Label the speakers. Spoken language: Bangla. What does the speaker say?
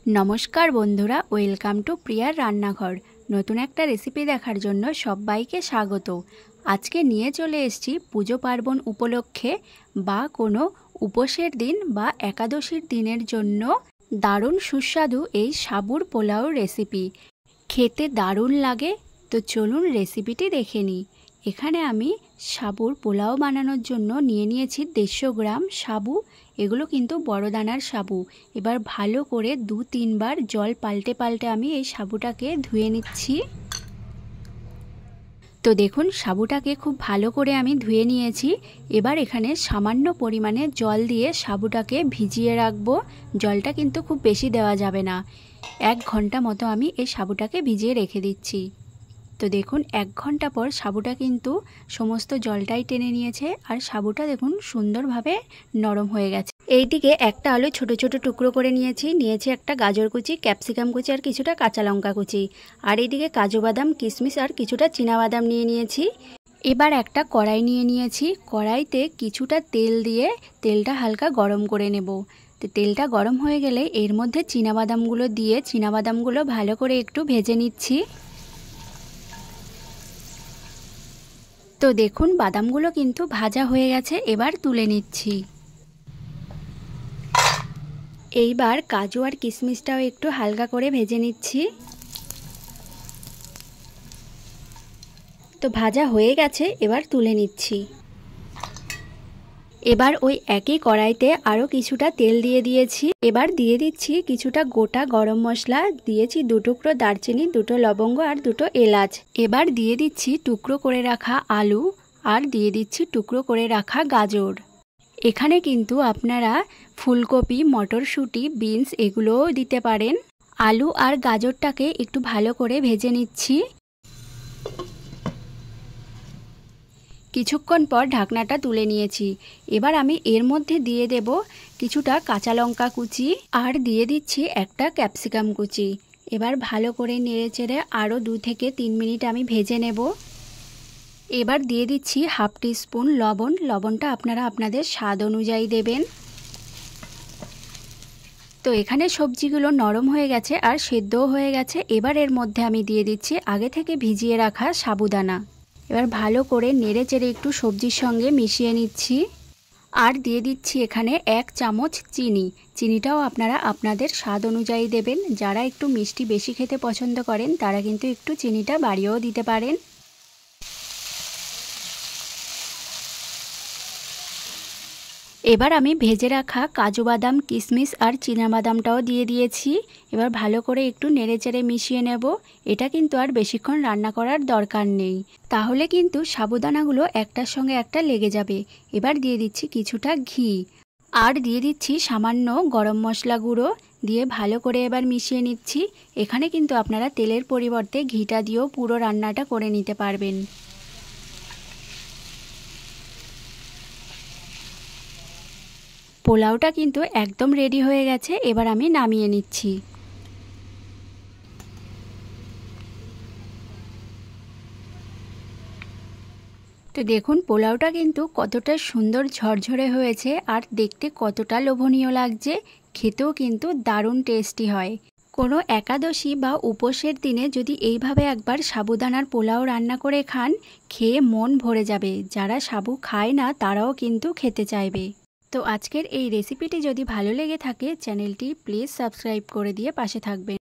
Speaker 1: नमस्कार बंधुरा वेलकाम टू प्रियार रान्नाघर। नतून एक रेसिपि देखार जन्य सबाइके स्वागत। आज के निये चले एसेछि पुजो पार्बण उपलक्षे बा कोनो उपसेर दिन बा एकादशीर दिनेर जन्य दारुण सुस्वादु एई साबुर पोलाओर रेसिपि। खेते दारुण लागे। तो चलुन रेसिपिटी देखे निई। एखाने आमी साबुर पोलाओ बानानोर जन्य निये नियेछि 150 ग्राम साबु। एगुलो किन्तु बड़ दानार साबु। एबार भालो करे 2-3 बार जल पाल्टे पाल्टे आमी एई साबुटाके धुए निচ্ছি। तो देखुन साबुटाके खूब भालो करे आमी धुए निয়েছি। एबार एखाने सामान्य परिमाणे जल दिए साबुटाके भिजिए राखबो। जलटा किन्तु खूब बेशी देওয়া যাবে না। 1 घंटा मतो आमी एई साबुटाके भिजिए रेखे दिচ্ছি। तो देखुन 1 घंटा पर साबुटा किन्तु समस्त जलटाई टेने निয়েছে और साबुटा देखुन सुंदरभावे नरम हये गेছে। এইদিকে একটা আলু ছোট ছোট টুকরো করে নিয়েছি একটা গাজর কুচি, ক্যাপসিকাম কুচি আর কিছুটা কাঁচা লঙ্কা কুচি। আর এইদিকে কাজু বাদাম, কিশমিশ আর কিছুটা চীনা বাদাম নিয়েছি। এবার একটা কড়াই নিয়েছি। কড়াইতে কিছুটা তেল দিয়ে তেলটা হালকা গরম করে নেব। তো তেলটা গরম হয়ে গেলে এর মধ্যে চীনা বাদামগুলো দিয়ে চীনা বাদামগুলো ভালো করে একটু ভেজে নিচ্ছি। তো দেখুন বাদামগুলো কিন্তু ভাজা হয়ে গেছে। এবার তুলে নিচ্ছি। এইবার কাজু আর কিশমিশটাও একটু হালকা করে ভেজে নিচ্ছি। তো ভাজা হয়ে গেছে, এবার তুলে নিচ্ছি। এবার ওই একই কড়াইতে আরও কিছুটা তেল দিয়ে দিয়েছি। এবার দিয়ে দিচ্ছি কিছুটা গোটা গরম মশলা, দিয়েছি 2 টুকরো দারচিনি, 2টো লবঙ্গ আর 2টো এলাচ। এবার দিয়ে দিচ্ছি টুকরো করে রাখা আলু আর দিয়ে দিচ্ছি টুকরো করে রাখা গাজর। এখানে কিন্তু আপনারা ফুলকপি, মটরশুঁটি, বিনস এগুলোও দিতে পারেন। আলু আর গাজরটাকে একটু ভালো করে ভেজে নিচ্ছি। কিছুক্ষণ পর ঢাকনাটা তুলে নিয়েছি। এবার আমি এর মধ্যে দিয়ে দেব কিছুটা কাঁচা লঙ্কা কুচি আর দিয়ে দিচ্ছি একটা ক্যাপসিকাম কুচি। এবার ভালো করে নেড়েচেড়ে আরও 2 থেকে 3 মিনিট আমি ভেজে নেব। এবার দিয়ে দিচ্ছি 1/2 টিস্পুন লবণ। লবণটা আপনারা আপনাদের স্বাদ অনুযায়ী দেবেন। তো এখানে সবজিগুলো নরম হয়ে গেছে আর সেদ্ধও হয়ে গেছে। এবার এর মধ্যে আমি দিয়ে দিচ্ছি আগে থেকে ভিজিয়ে রাখা সাবুদানা। এবার ভালো করে নেড়েচেড়ে একটু সবজির সঙ্গে মিশিয়ে নিচ্ছি। আর দিয়ে দিচ্ছি এখানে 1 চামচ চিনি। চিনিটাও আপনারা আপনাদের স্বাদ অনুযায়ী দেবেন। যারা একটু মিষ্টি বেশি খেতে পছন্দ করেন তারা কিন্তু একটু চিনিটা বাড়িয়েও দিতে পারেন। এবার আমি ভেজে রাখা কাজু বাদাম, কিশমিশ আর চীনা বাদামটাও দিয়ে দিয়েছি। এবার ভালো করে একটু নেড়েচেড়ে মিশিয়ে নেব। এটা কিন্তু আর বেশিক্ষণ রান্না করার দরকার নেই, তাহলে কিন্তু সাবুদানাগুলো একটার সঙ্গে একটা লেগে যাবে। এবার দিয়ে দিচ্ছি কিছুটা ঘি আর দিয়ে দিচ্ছি সামান্য গরম মশলা গুঁড়ো দিয়ে ভালো করে এবার মিশিয়ে নিচ্ছি। এখানে কিন্তু আপনারা তেলের পরিবর্তে ঘিটা দিয়েও পুরো রান্নাটা করে নিতে পারবেন। পোলাওটা কিন্তু একদম রেডি হয়ে গেছে। এবার আমি নামিয়ে নিচ্ছি। তো দেখুন পোলাওটা কিন্তু কতটা সুন্দর ঝরঝরে হয়েছে আর দেখতে কতটা লোভনীয় লাগছে। খেতেও কিন্তু দারুণ টেস্টি হয়। কোনো একাদশী বা উপোসের দিনে যদি এইভাবে একবার সাবুদানার পোলাও রান্না করে খান, খেয়ে মন ভরে যাবে। যারা সাবু খায় না তারাও কিন্তু খেতে চাইবে। তো আজকের এই রেসিপিটি যদি ভালো লেগে থাকে চ্যানেলটি প্লিজ সাবস্ক্রাইব করে দিয়ে পাশে থাকবেন।